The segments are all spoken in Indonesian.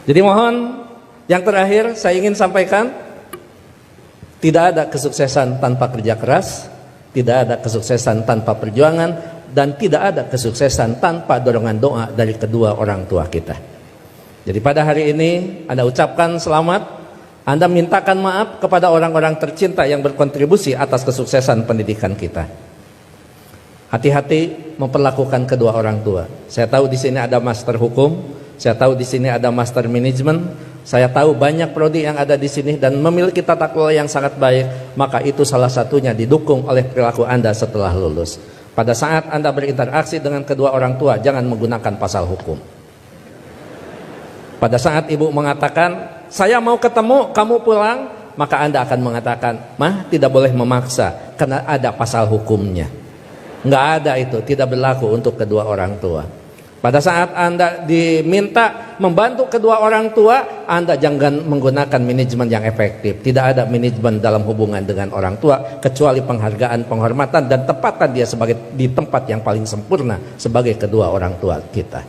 Jadi mohon, yang terakhir saya ingin sampaikan, tidak ada kesuksesan tanpa kerja keras, tidak ada kesuksesan tanpa perjuangan, dan tidak ada kesuksesan tanpa dorongan doa dari kedua orang tua kita. Jadi pada hari ini Anda ucapkan selamat, Anda mintakan maaf kepada orang-orang tercinta yang berkontribusi atas kesuksesan pendidikan kita. Hati-hati memperlakukan kedua orang tua. Saya tahu di sini ada master hukum, saya tahu di sini ada master manajemen, saya tahu banyak prodi yang ada di sini dan memiliki tata kelola yang sangat baik, maka itu salah satunya didukung oleh perilaku Anda setelah lulus. Pada saat Anda berinteraksi dengan kedua orang tua, jangan menggunakan pasal hukum. Pada saat ibu mengatakan, saya mau ketemu, kamu pulang, maka Anda akan mengatakan, mah tidak boleh memaksa, karena ada pasal hukumnya. Nggak ada itu, tidak berlaku untuk kedua orang tua. Pada saat Anda diminta membantu kedua orang tua, Anda jangan menggunakan manajemen yang efektif. Tidak ada manajemen dalam hubungan dengan orang tua, kecuali penghargaan, penghormatan, dan tempatkan dia di tempat yang paling sempurna sebagai kedua orang tua kita.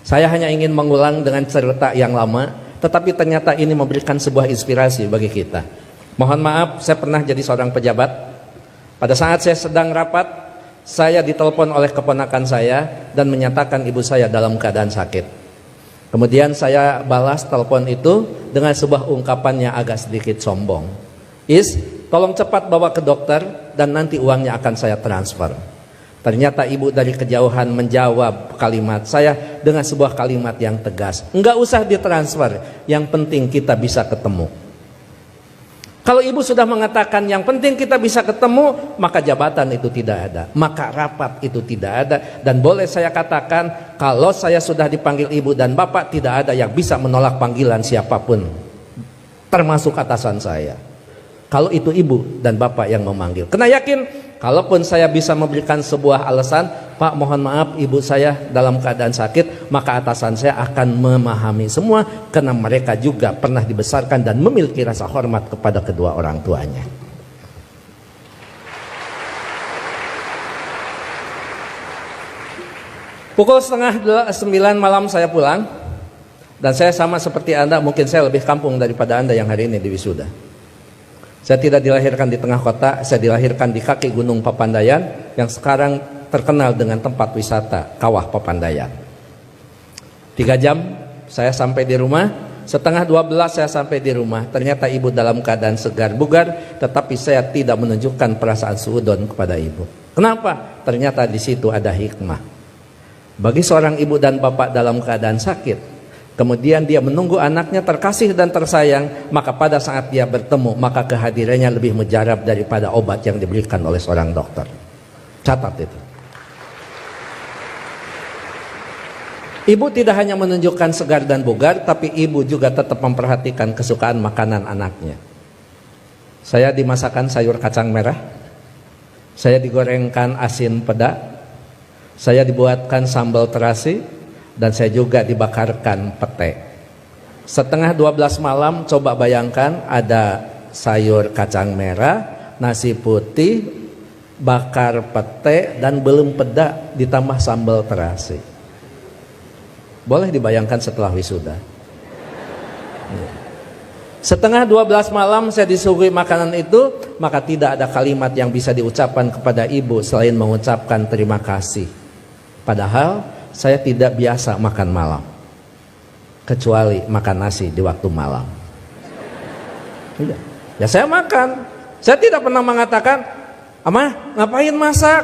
Saya hanya ingin mengulang dengan cerita yang lama, tetapi ternyata ini memberikan sebuah inspirasi bagi kita. Mohon maaf, saya pernah jadi seorang pejabat. Pada saat saya sedang rapat, saya ditelepon oleh keponakan saya dan menyatakan ibu saya dalam keadaan sakit. Kemudian saya balas telepon itu dengan sebuah ungkapan yang agak sedikit sombong. Tolong cepat bawa ke dokter dan nanti uangnya akan saya transfer. Ternyata ibu dari kejauhan menjawab kalimat saya dengan sebuah kalimat yang tegas. Enggak usah ditransfer, yang penting kita bisa ketemu. Kalau ibu sudah mengatakan yang penting kita bisa ketemu, maka jabatan itu tidak ada, maka rapat itu tidak ada. Dan boleh saya katakan, kalau saya sudah dipanggil ibu dan bapak, tidak ada yang bisa menolak panggilan siapapun, termasuk atasan saya. Kalau itu ibu dan bapak yang memanggil, kena yakin, kalaupun saya bisa memberikan sebuah alasan, Pak mohon maaf ibu saya dalam keadaan sakit, maka atasan saya akan memahami semua, karena mereka juga pernah dibesarkan dan memiliki rasa hormat kepada kedua orang tuanya. Pukul 8:30 malam saya pulang, dan saya sama seperti Anda, mungkin saya lebih kampung daripada Anda yang hari ini di wisuda. Saya tidak dilahirkan di tengah kota, saya dilahirkan di kaki Gunung Papandayan yang sekarang terkenal dengan tempat wisata Kawah Papandayan. 3 jam saya sampai di rumah, 11:30 saya sampai di rumah. Ternyata ibu dalam keadaan segar bugar, tetapi saya tidak menunjukkan perasaan suudon kepada ibu. Kenapa? Ternyata di situ ada hikmah. Bagi seorang ibu dan bapak dalam keadaan sakit, kemudian dia menunggu anaknya terkasih dan tersayang, maka pada saat dia bertemu, maka kehadirannya lebih mujarab daripada obat yang diberikan oleh seorang dokter. Catat itu. Ibu tidak hanya menunjukkan segar dan bugar, tapi ibu juga tetap memperhatikan kesukaan makanan anaknya. Saya dimasakkan sayur kacang merah, saya digorengkan asin peda, saya dibuatkan sambal terasi, dan saya juga dibakarkan pete. 11:30 malam, coba bayangkan ada sayur kacang merah, nasi putih, bakar pete, dan belum peda ditambah sambal terasi. Boleh dibayangkan setelah wisuda. 11:30 malam saya disuguhi makanan itu, maka tidak ada kalimat yang bisa diucapkan kepada ibu selain mengucapkan terima kasih. Padahal saya tidak biasa makan malam, kecuali makan nasi di waktu malam. Ya saya makan. Saya tidak pernah mengatakan, Amah ngapain masak?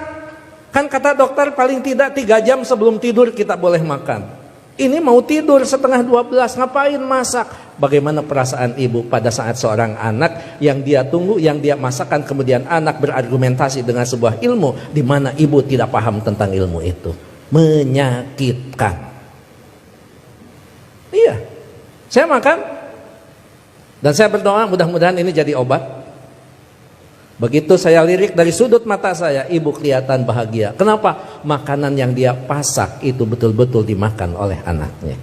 Kan kata dokter paling tidak 3 jam sebelum tidur kita boleh makan. Ini mau tidur 11:30, ngapain masak? Bagaimana perasaan ibu pada saat seorang anak yang dia tunggu, yang dia masakan, kemudian anak berargumentasi dengan sebuah ilmu di mana ibu tidak paham tentang ilmu itu? Menyakitkan. Iya, saya makan dan saya berdoa mudah-mudahan ini jadi obat. Begitu saya lirik dari sudut mata saya, ibu kelihatan bahagia. Kenapa? Makanan yang dia pasak itu betul-betul dimakan oleh anaknya.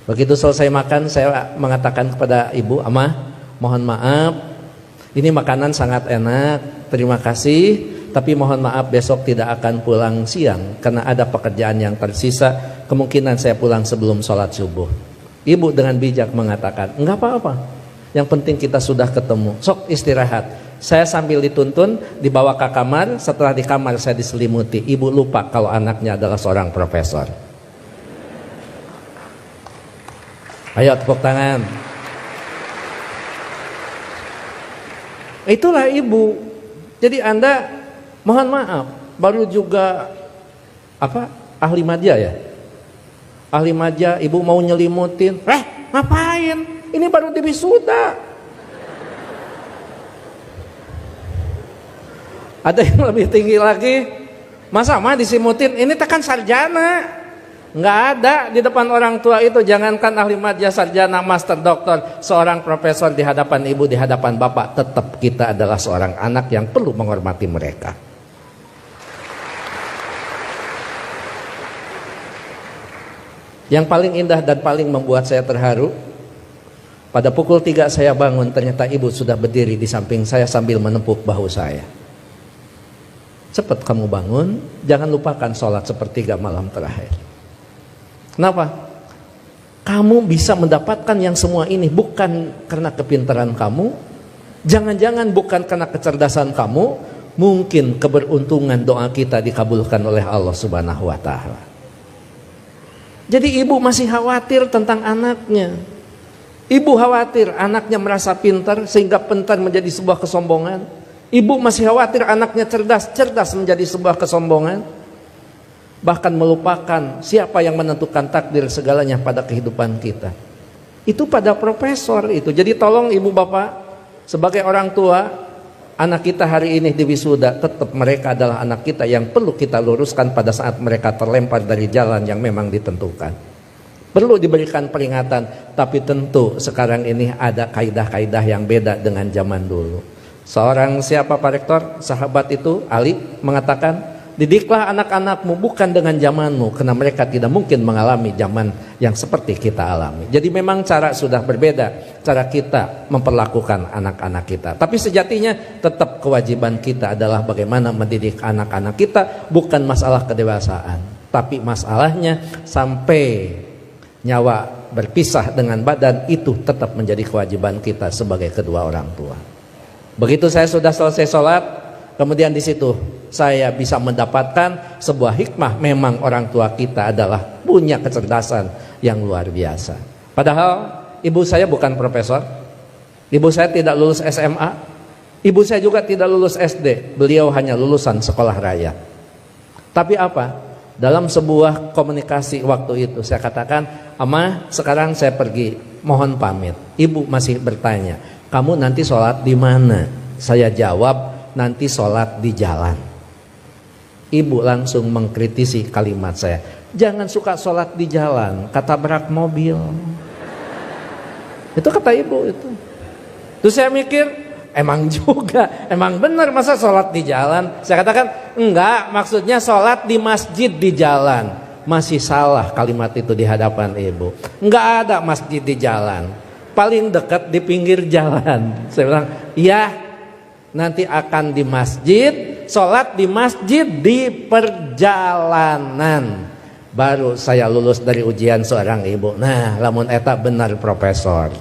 Begitu selesai makan, saya mengatakan kepada ibu, "Amah, mohon maaf, ini makanan sangat enak, terima kasih, tapi mohon maaf besok tidak akan pulang siang karena ada pekerjaan yang tersisa, kemungkinan saya pulang sebelum sholat subuh." Ibu dengan bijak mengatakan, "Enggak apa-apa, yang penting kita sudah ketemu, sok istirahat." Saya sambil dituntun dibawa ke kamar. Setelah di kamar saya diselimuti. Ibu lupa kalau anaknya adalah seorang profesor. Ayo tepuk tangan. Itulah ibu. Jadi Anda mohon maaf, baru juga ahli madya ya. Ahli madya, ibu mau nyelimutin. Ngapain? Ini baru di wisuda. Ada yang lebih tinggi lagi, masa mah disimutin, ini tekan sarjana. Nggak ada di depan orang tua itu, jangankan ahli madya, sarjana, master, doktor, seorang profesor di hadapan ibu, di hadapan bapak, tetap kita adalah seorang anak yang perlu menghormati mereka. Yang paling indah dan paling membuat saya terharu, pada pukul 3 saya bangun, ternyata ibu sudah berdiri di samping saya sambil menepuk bahu saya. Cepat kamu bangun, jangan lupakan sholat sepertiga malam terakhir. Kenapa? Kamu bisa mendapatkan yang semua ini bukan karena kepintaran kamu, jangan-jangan bukan karena kecerdasan kamu, mungkin keberuntungan doa kita dikabulkan oleh Allah Subhanahu wa Ta'ala. Jadi ibu masih khawatir tentang anaknya. Ibu khawatir anaknya merasa pintar sehingga pintar menjadi sebuah kesombongan. Ibu masih khawatir anaknya cerdas, cerdas menjadi sebuah kesombongan. Bahkan melupakan siapa yang menentukan takdir segalanya pada kehidupan kita. Itu pada profesor itu. Jadi tolong ibu bapak, sebagai orang tua, anak kita hari ini di wisuda, tetap mereka adalah anak kita yang perlu kita luruskan pada saat mereka terlempar dari jalan yang memang ditentukan. Perlu diberikan peringatan, tapi tentu sekarang ini ada kaidah-kaidah yang beda dengan zaman dulu. Seorang siapa Pak Rektor, sahabat itu, Ali, mengatakan, didiklah anak-anakmu bukan dengan zamanmu, karena mereka tidak mungkin mengalami zaman yang seperti kita alami. Jadi memang cara sudah berbeda, cara kita memperlakukan anak-anak kita. Tapi sejatinya tetap kewajiban kita adalah bagaimana mendidik anak-anak kita, bukan masalah kedewasaan. Tapi masalahnya sampai nyawa berpisah dengan badan, itu tetap menjadi kewajiban kita sebagai kedua orang tua. Begitu saya sudah selesai sholat, kemudian di situ saya bisa mendapatkan sebuah hikmah. Memang orang tua kita adalah punya kecerdasan yang luar biasa. Padahal ibu saya bukan profesor, ibu saya tidak lulus SMA, ibu saya juga tidak lulus SD. Beliau hanya lulusan sekolah raya. Tapi apa? Dalam sebuah komunikasi waktu itu saya katakan, "Amah, sekarang saya pergi, mohon pamit." Ibu masih bertanya, "Kamu nanti sholat di mana?" Saya jawab, "Nanti sholat di jalan." Ibu langsung mengkritisi kalimat saya, "Jangan suka sholat di jalan, ketabrak mobil." Itu kata ibu itu. Terus saya mikir, emang juga, emang benar masa sholat di jalan? Saya katakan, enggak, maksudnya sholat di masjid di jalan. Masih salah kalimat itu di hadapan ibu. Enggak ada masjid di jalan, paling dekat di pinggir jalan. Saya bilang, iya, nanti akan di masjid, sholat di masjid di perjalanan. Baru saya lulus dari ujian seorang ibu. Nah, lamun eta benar profesor.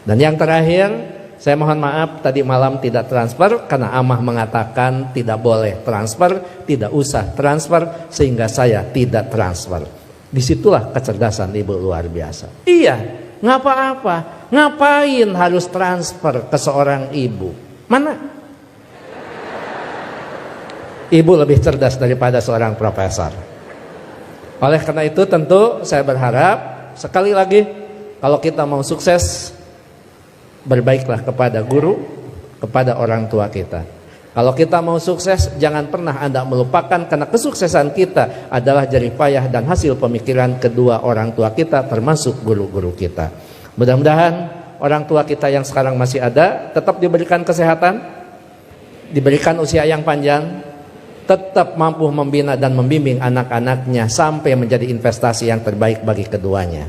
Dan yang terakhir, saya mohon maaf tadi malam tidak transfer karena amah mengatakan tidak boleh transfer, tidak usah transfer, sehingga saya tidak transfer. Disitulah kecerdasan ibu luar biasa. Iya, nggak apa-apa. Ngapain harus transfer ke seorang ibu? Mana? Ibu lebih cerdas daripada seorang profesor. Oleh karena itu tentu saya berharap sekali lagi, kalau kita mau sukses, berbaiklah kepada guru, kepada orang tua kita. Kalau kita mau sukses, jangan pernah Anda melupakan, karena kesuksesan kita adalah jerih payah dan hasil pemikiran kedua orang tua kita, termasuk guru-guru kita. Mudah-mudahan orang tua kita yang sekarang masih ada tetap diberikan kesehatan, diberikan usia yang panjang, tetap mampu membina dan membimbing anak-anaknya sampai menjadi investasi yang terbaik bagi keduanya.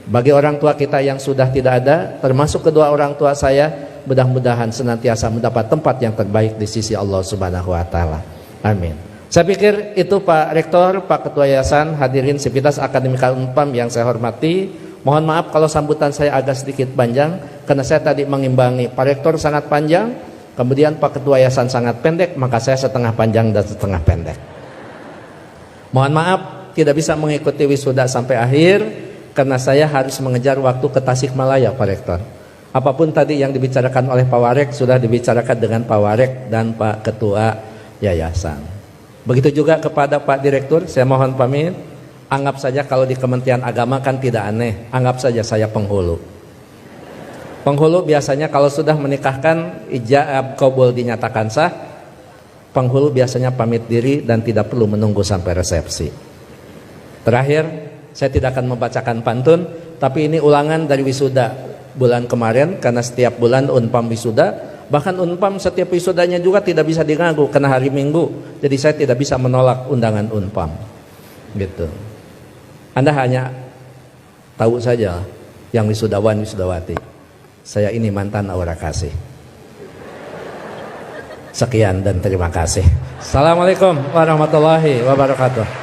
Bagi orang tua kita yang sudah tidak ada, termasuk kedua orang tua saya, mudah-mudahan senantiasa mendapat tempat yang terbaik di sisi Allah Subhanahu wa taala. Amin. Saya pikir itu Pak Rektor, Pak Ketua Yayasan, hadirin Sivitas Akademika Unpam yang saya hormati. Mohon maaf kalau sambutan saya agak sedikit panjang karena saya tadi mengimbangi Pak Rektor sangat panjang, kemudian Pak Ketua Yayasan sangat pendek, maka saya setengah panjang dan setengah pendek. Mohon maaf tidak bisa mengikuti wisuda sampai akhir karena saya harus mengejar waktu ke Tasikmalaya Pak Rektor. Apapun tadi yang dibicarakan oleh Pak Warek sudah dibicarakan dengan Pak Warek dan Pak Ketua Yayasan. Begitu juga kepada Pak Direktur, saya mohon pamit. Anggap saja kalau di Kementerian Agama kan tidak aneh, anggap saja saya penghulu. Penghulu biasanya kalau sudah menikahkan ijab kabul dinyatakan sah, penghulu biasanya pamit diri dan tidak perlu menunggu sampai resepsi. Terakhir, saya tidak akan membacakan pantun, tapi ini ulangan dari wisuda bulan kemarin karena setiap bulan Unpam wisuda. Bahkan Unpam setiap wisudanya juga tidak bisa diganggu karena hari Minggu. Jadi saya tidak bisa menolak undangan Unpam. Gitu. Anda hanya tahu saja yang wisudawan wisudawati. Saya ini mantan aura kasih. Sekian dan terima kasih. Assalamualaikum warahmatullahi wabarakatuh.